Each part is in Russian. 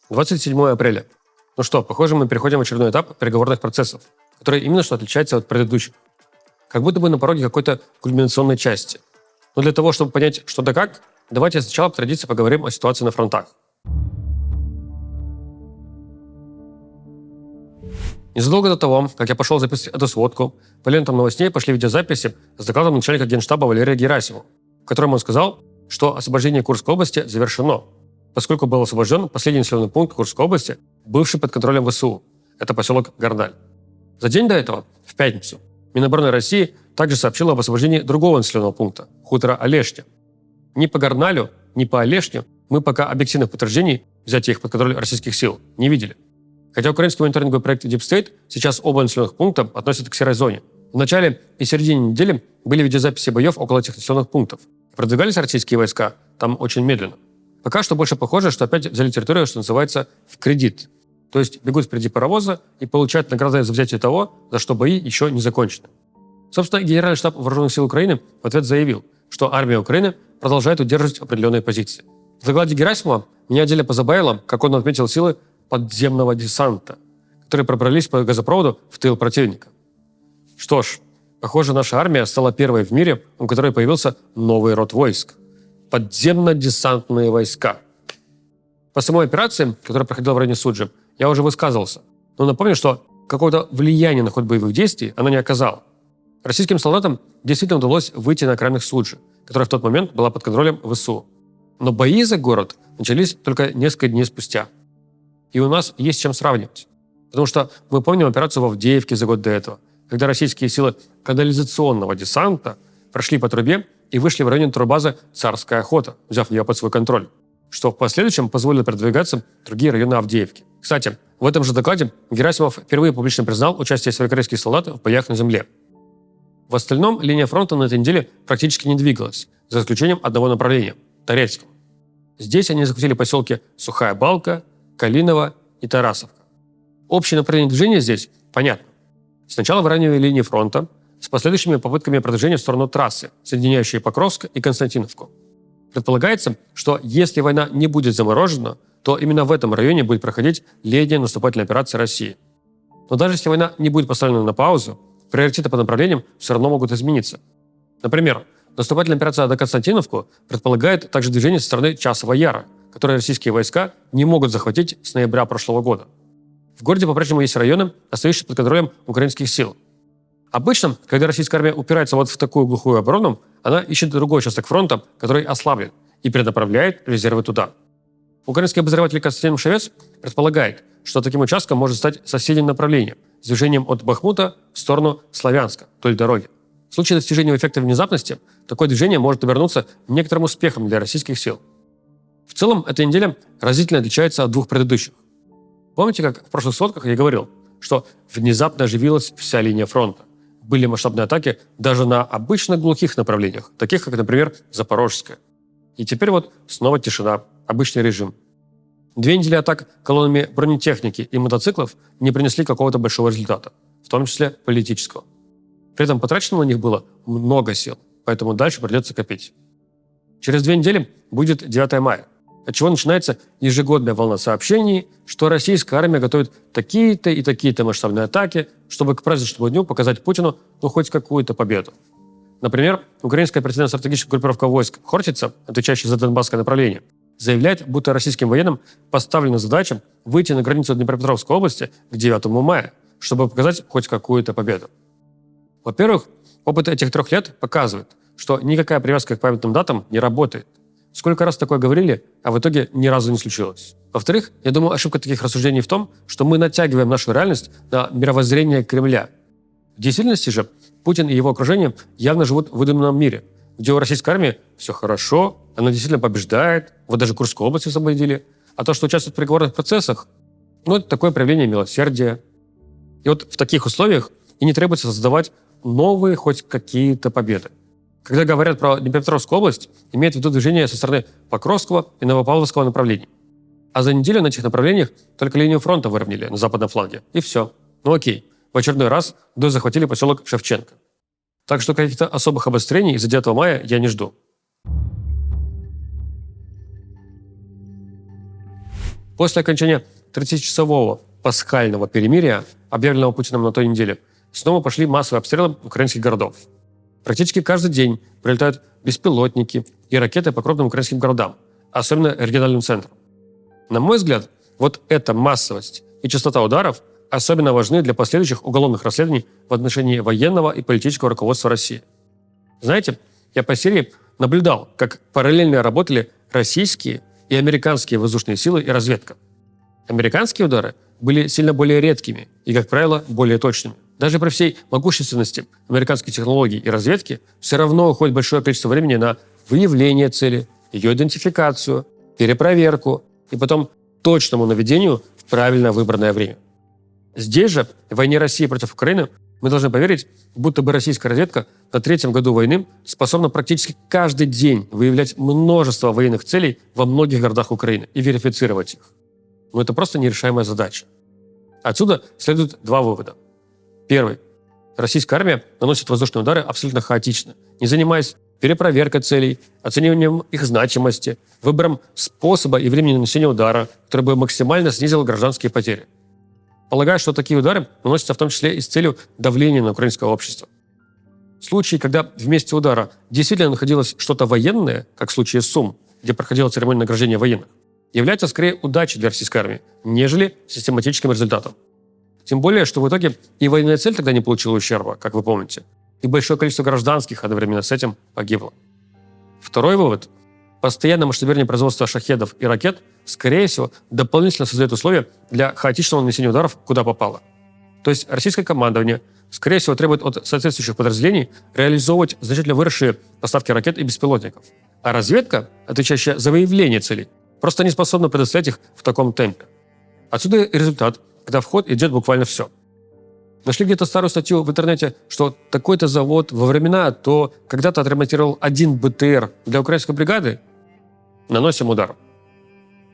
27 апреля. Ну что, похоже, мы переходим в очередной этап переговорных процессов, который именно что отличается от предыдущих. Как будто бы на пороге какой-то кульминационной части. Но для того, чтобы понять, что да как, давайте сначала по традиции поговорим о ситуации на фронтах. Незадолго до того, как я пошел записывать эту сводку, по лентам новостей пошли видеозаписи с докладом начальника Генштаба Валерия Герасимова, в котором он сказал, что освобождение Курской области завершено, поскольку был освобожден последний населенный пункт Курской области, бывший под контролем ВСУ. Это поселок Горналь. За день до этого, в пятницу, Минобороны России также сообщила об освобождении другого населенного пункта – хутора Олешня. Ни по Горналю, ни по Олешню мы пока объективных подтверждений взятия их под контроль российских сил не видели. Хотя украинский мониторинговый проект Deep State сейчас оба населенных пункта относят к серой зоне. В начале и середине недели были видеозаписи боев около этих населенных пунктов. Продвигались российские войска там очень медленно. Пока что больше похоже, что опять взяли территорию, что называется, в кредит. То есть бегут впереди паровоза и получают награды за взятие того, за что бои еще не закончены. Собственно, Генеральный штаб Вооруженных сил Украины в ответ заявил, что армия Украины продолжает удерживать определенные позиции. В докладе Герасимова меня отдельно позабавило, как он отметил силы подземного десанта, которые пробрались по газопроводу в тыл противника. Что ж, похоже, наша армия стала первой в мире, у которой появился новый род войск – подземно-десантные войска. По самой операции, которая проходила в районе Суджи, я уже высказывался, но напомню, что какого-то влияния на ход боевых действий она не оказала. Российским солдатам действительно удалось выйти на окраинах Суджи, которая в тот момент была под контролем ВСУ. Но бои за город начались только несколько дней спустя. И у нас есть с чем сравнивать. Потому что мы помним операцию в Авдеевке за год до этого, когда российские силы канализационного десанта прошли по трубе и вышли в районе турбазы «Царская охота», взяв ее под свой контроль, что в последующем позволило продвигаться в другие районы Авдеевки. Кстати, в этом же докладе Герасимов впервые публично признал участие северокорейских солдат в боях на земле. В остальном линия фронта на этой неделе практически не двигалась, за исключением одного направления – Торецкого. Здесь они захватили поселки Сухая Балка, Калиново и Тарасовка. Общее направление движения здесь понятно. Сначала выравнивание линии фронта с последующими попытками продвижения в сторону трассы, соединяющей Покровск и Константиновку. Предполагается, что если война не будет заморожена, то именно в этом районе будет проходить летняя наступательная операция России. Но даже если война не будет поставлена на паузу, приоритеты по направлениям все равно могут измениться. Например, наступательная операция на Константиновку предполагает также движение со стороны Часового Яра, которые российские войска не могут захватить с ноября прошлого года. В городе по-прежнему есть районы, остающиеся под контролем украинских сил. Обычно, когда российская армия упирается вот в такую глухую оборону, она ищет другой участок фронта, который ослаблен, и перенаправляет резервы туда. Украинский обозреватель Константин Мшевец предполагает, что таким участком может стать соседнее направление с движением от Бахмута в сторону Славянска, вдоль дороги. В случае достижения эффекта внезапности, такое движение может обернуться некоторым успехом для российских сил. В целом, эта неделя разительно отличается от двух предыдущих. Помните, как в прошлых сводках я говорил, что внезапно оживилась вся линия фронта? Были масштабные атаки даже на обычно глухих направлениях, таких как, например, Запорожская. И теперь вот снова тишина, обычный режим. 2 недели атак колоннами бронетехники и мотоциклов не принесли какого-то большого результата, в том числе политического. При этом потрачено на них было много сил, поэтому дальше придется копить. Через 2 недели будет 9 мая, отчего начинается ежегодная волна сообщений, что российская армия готовит такие-то и такие-то масштабные атаки, чтобы к праздничному дню показать Путину хоть какую-то победу. Например, украинская оперативно-стратегическая группировка войск «Хортица», отвечающая за Донбасское направление, заявляет, будто российским военным поставлена задача выйти на границу Днепропетровской области к 9 мая, чтобы показать хоть какую-то победу. Во-первых, опыт этих 3 лет показывает, что никакая привязка к памятным датам не работает. Сколько раз такое говорили, а в итоге ни разу не случилось. Во-вторых, я думаю, ошибка таких рассуждений в том, что мы натягиваем нашу реальность на мировоззрение Кремля. В действительности же Путин и его окружение явно живут в выдуманном мире, где у российской армии все хорошо, она действительно побеждает, вот даже Курскую область освободили. А то, что участвует в переговорных процессах, это такое проявление милосердия. И вот в таких условиях и не требуется создавать новые хоть какие-то победы. Когда говорят про Днепропетровскую область, имеют в виду движение со стороны Покровского и Новопавловского направлений. А за неделю на этих направлениях только линию фронта выровняли на западном фланге. И все. Окей. В очередной раз захватили поселок Шевченко. Так что каких-то особых обострений из-за 9 мая я не жду. После окончания 30-часового пасхального перемирия, объявленного Путиным на той неделе, снова пошли массовые обстрелы украинских городов. Практически каждый день прилетают беспилотники и ракеты по крупным украинским городам, особенно региональным центрам. На мой взгляд, вот эта массовость и частота ударов особенно важны для последующих уголовных расследований в отношении военного и политического руководства России. Знаете, я по Сирии наблюдал, как параллельно работали российские и американские воздушные силы и разведка. Американские удары были сильно более редкими и, как правило, более точными. Даже при всей могущественности американских технологий и разведки все равно уходит большое количество времени на выявление цели, ее идентификацию, перепроверку и потом точному наведению в правильно выбранное время. Здесь же, в войне России против Украины, мы должны поверить, будто бы российская разведка на третьем году войны способна практически каждый день выявлять множество военных целей во многих городах Украины и верифицировать их. Но это просто нерешаемая задача. Отсюда следует два вывода. Первый. Российская армия наносит воздушные удары абсолютно хаотично, не занимаясь перепроверкой целей, оцениванием их значимости, выбором способа и времени нанесения удара, который бы максимально снизил гражданские потери. Полагаю, что такие удары наносятся в том числе и с целью давления на украинское общество. В случае, когда в месте удара действительно находилось что-то военное, как в случае с СУМ, где проходила церемония награждения военных, является скорее удачей для российской армии, нежели систематическим результатом. Тем более, что в итоге и военная цель тогда не получила ущерба, как вы помните, и большое количество гражданских одновременно с этим погибло. Второй вывод. Постоянное масштабирование производства шахедов и ракет, скорее всего, дополнительно создает условия для хаотичного нанесения ударов куда попало. То есть российское командование, скорее всего, требует от соответствующих подразделений реализовывать значительно выросшие поставки ракет и беспилотников. А разведка, отвечающая за выявление целей, просто не способна предоставлять их в таком темпе. Отсюда и результат, когда в ход идет буквально все. Нашли где-то старую статью в интернете, что такой-то завод во времена АТО когда-то отремонтировал один БТР для украинской бригады. Наносим удар.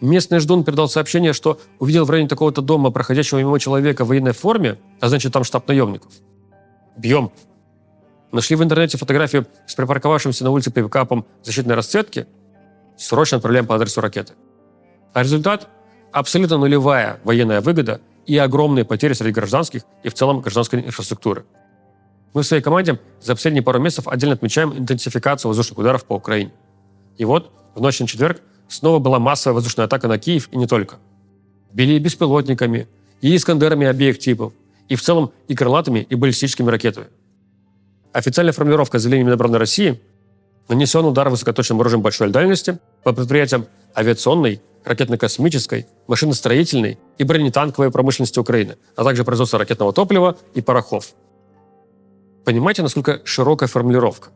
Местный ждун передал сообщение, что увидел в районе такого-то дома проходящего мимо человека в военной форме, а значит там штаб наемников. Бьем. Нашли в интернете фотографию с припарковавшимся на улице пикапом защитной расцветки. Срочно отправляем по адресу ракеты. А результат – абсолютно нулевая военная выгода и огромные потери среди гражданских и в целом гражданской инфраструктуры. Мы в своей команде за последние пару месяцев отдельно отмечаем интенсификацию воздушных ударов по Украине. И вот в ночь на четверг снова была массовая воздушная атака на Киев и не только. Били и беспилотниками, и искандерами обеих типов, и в целом и крылатыми, и баллистическими ракетами. Официальная формулировка заявления Минобороны России – нанесен удар высокоточным оружием большой дальности по предприятиям авиационной, ракетно-космической, машиностроительной и бронетанковой промышленности Украины, а также производства ракетного топлива и порохов. Понимаете, насколько широкая формулировка?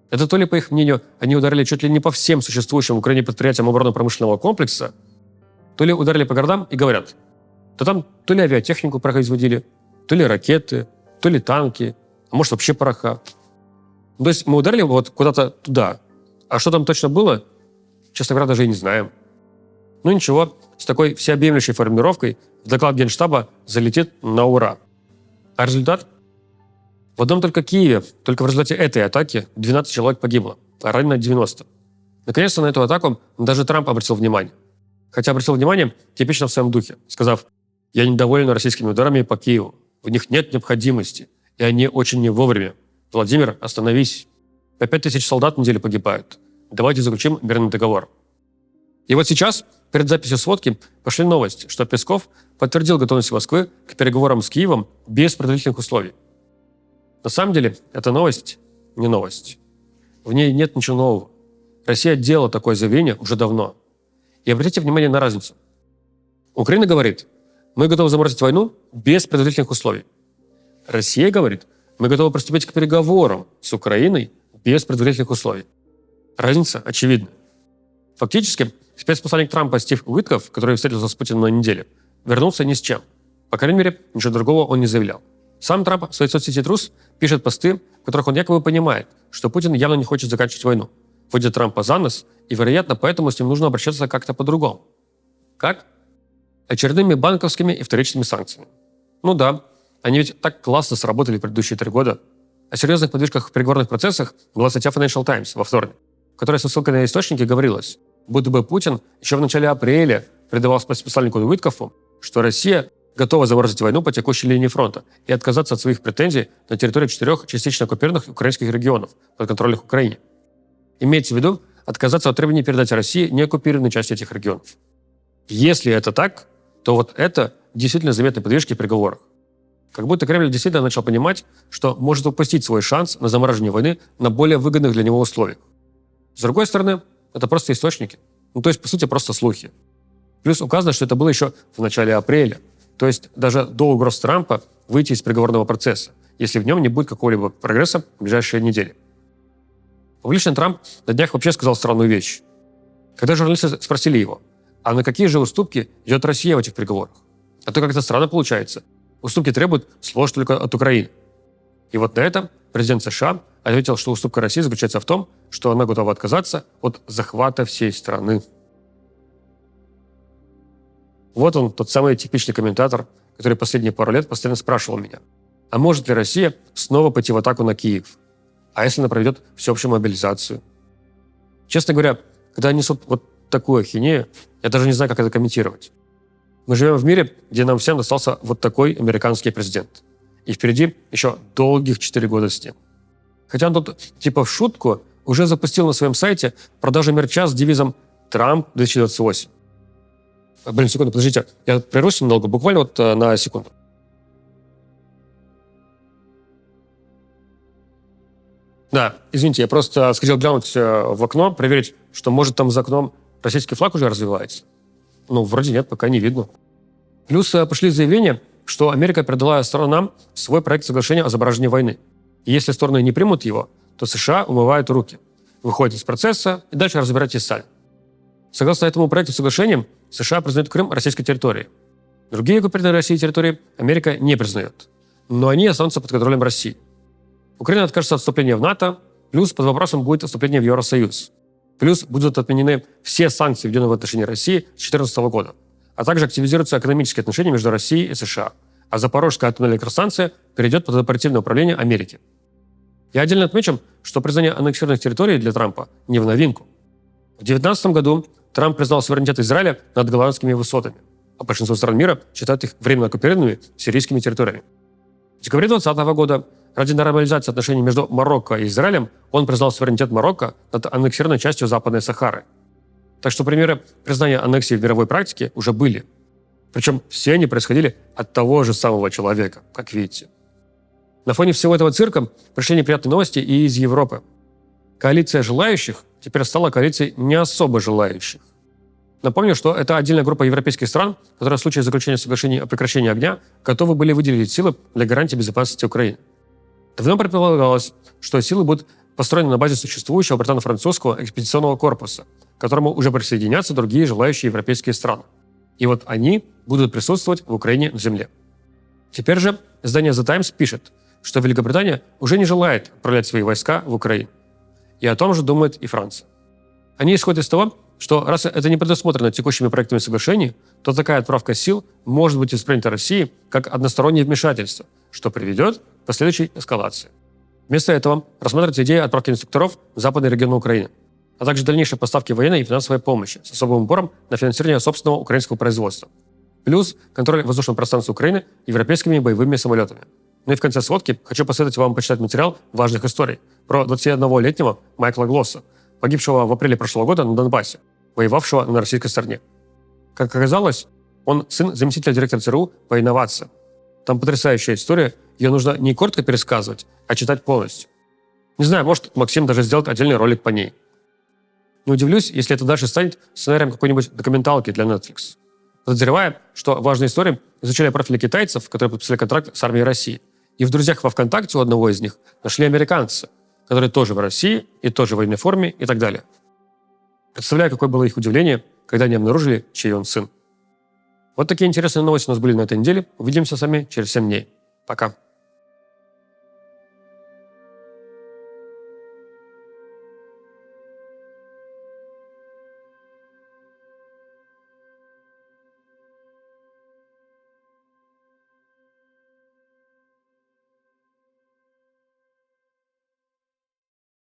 Это то ли, по их мнению, они ударили чуть ли не по всем существующим в Украине предприятиям оборонно-промышленного комплекса, то ли ударили по городам и говорят, то там то ли авиатехнику производили, то ли ракеты, то ли танки, а может вообще пороха. То есть мы ударили вот куда-то туда, а что там точно было, честно говоря, даже и не знаем. Ну ничего, с такой всеобъемлющей формулировкой в доклад Генштаба залетит на ура. А результат? В одном только Киеве, только в результате этой атаки 12 человек погибло, а ранено 90. Наконец-то на эту атаку даже Трамп обратил внимание. Хотя обратил внимание типично в своем духе, сказав: «Я недоволен российскими ударами по Киеву. В них нет необходимости, и они очень не вовремя. Владимир, остановись. По 5000 солдат в неделю погибают. Давайте заключим мирный договор». И вот сейчас, перед записью сводки, пошли новости, что Песков подтвердил готовность Москвы к переговорам с Киевом без предварительных условий. На самом деле, эта новость не новость. В ней нет ничего нового. Россия делала такое заявление уже давно. И обратите внимание на разницу. Украина говорит: мы готовы заморозить войну без предварительных условий. Россия говорит: мы готовы приступить к переговорам с Украиной без предварительных условий. Разница очевидна. Фактически, спецпосланник Трампа Стив Уитков, который встретился с Путиным на неделе, вернулся ни с чем. По крайней мере, ничего другого он не заявлял. Сам Трамп в своей соцсети Трус пишет посты, в которых он якобы понимает, что Путин явно не хочет заканчивать войну, водит Трампа за нос, и, вероятно, поэтому с ним нужно обращаться как-то по-другому. Как? Очередными банковскими и вторичными санкциями. Ну да, они ведь так классно сработали в предыдущие 3 года. О серьезных подвижках в переговорных процессах была статья Financial Times во вторник, в которой со ссылкой на источники говорилось, будто бы Путин еще в начале апреля передавал специальнику Уиткофу, что Россия готова заморозить войну по текущей линии фронта и отказаться от своих претензий на территории 4 частично оккупированных украинских регионов, подконтрольных Украине. Имеется в виду отказаться от требований передать России неоккупированные части этих регионов. Если это так, то вот это действительно заметны подвижки в переговорах. Как будто Кремль действительно начал понимать, что может упустить свой шанс на замораживание войны на более выгодных для него условиях. С другой стороны, это просто источники. То есть, по сути, просто слухи. Плюс указано, что это было еще в начале апреля. То есть даже до угроз Трампа выйти из переговорного процесса, если в нем не будет какого-либо прогресса в ближайшие недели. Публично Трамп на днях вообще сказал странную вещь. Когда журналисты спросили его, а на какие же уступки идет Россия в этих переговорах? А то как-то странно получается. Уступки требуют слов только от Украины. И вот на это президент США ответил, что уступка России заключается в том, что она готова отказаться от захвата всей страны. Вот он, тот самый типичный комментатор, который последние пару лет постоянно спрашивал меня, а может ли Россия снова пойти в атаку на Киев? А если она проведет всеобщую мобилизацию? Честно говоря, когда несут вот такую ахинею, я даже не знаю, как это комментировать. Мы живем в мире, где нам всем достался вот такой американский президент. И впереди еще долгих 4 года с ним. Хотя он тут типа в шутку уже запустил на своем сайте продажу мерча с девизом «Трамп 2028». Секунду, подождите, я прервусь немного, буквально вот на секунду. Да, извините, я просто сходил глянуть в окно, проверить, что может там за окном российский флаг уже развивается. Вроде нет, пока не видно. Плюс пошли заявления, что Америка передала сторонам свой проект соглашения о замораживании войны. И если стороны не примут его, то США умывают руки, выходят из процесса и дальше разбирайтесь сами. Согласно этому проекту соглашения, США признают Крым российской территорией. Другие оккупированные Россией территории Америка не признает. Но они останутся под контролем России. Украина откажется от вступления в НАТО, плюс под вопросом будет вступление в Евросоюз. Плюс будут отменены все санкции, введенные в отношении России с 2014 года. А также активизируются экономические отношения между Россией и США. А Запорожская атомная электростанция перейдет под оперативное управление Америки. Я отдельно отмечу, что признание аннексированных территорий для Трампа не в новинку. В 2019 году Трамп признал суверенитет Израиля над Голландскими высотами, а большинство стран мира считают их временно оккупированными сирийскими территориями. В декабре 2020 года ради нормализации отношений между Марокко и Израилем он признал суверенитет Марокко над аннексированной частью Западной Сахары. Так что примеры признания аннексии в мировой практике уже были. Причем все они происходили от того же самого человека, как видите. На фоне всего этого цирка пришли неприятные новости и из Европы. Коалиция желающих теперь стала коалицией не особо желающих. Напомню, что это отдельная группа европейских стран, которые в случае заключения соглашений о прекращении огня готовы были выделить силы для гарантии безопасности Украины. Давно предполагалось, что силы будут построены на базе существующего британо-французского экспедиционного корпуса, к которому уже присоединятся другие желающие европейские страны. И вот они будут присутствовать в Украине на земле. Теперь же издание The Times пишет, что Великобритания уже не желает отправлять свои войска в Украину. И о том же думает и Франция. Они исходят из того, что раз это не предусмотрено текущими проектами соглашений, то такая отправка сил может быть воспринята Россией как одностороннее вмешательство, что приведет к последующей эскалации. Вместо этого рассматривается идея отправки инструкторов в западный регион Украины, а также дальнейшей поставки военной и финансовой помощи с особым упором на финансирование собственного украинского производства. Плюс контроль воздушного пространства Украины европейскими боевыми самолетами. Ну и в конце сводки хочу посоветовать вам почитать материал важных историй про 21-летнего Майкла Глосса, погибшего в апреле прошлого года на Донбассе, воевавшего на российской стороне. Как оказалось, он сын заместителя директора ЦРУ по инновациям. Там потрясающая история, ее нужно не коротко пересказывать, а читать полностью. Не знаю, может, Максим даже сделает отдельный ролик по ней. Не удивлюсь, если это дальше станет сценарием какой-нибудь документалки для Netflix. Подозревая, что важные истории изучали профили китайцев, которые подписали контракт с армией России. И в друзьях во ВКонтакте у одного из них нашли американца, которые тоже в России и тоже в военной форме и так далее. Представляю, какое было их удивление, когда они обнаружили, чей он сын. Вот такие интересные новости у нас были на этой неделе. Увидимся с вами через 7 дней. Пока.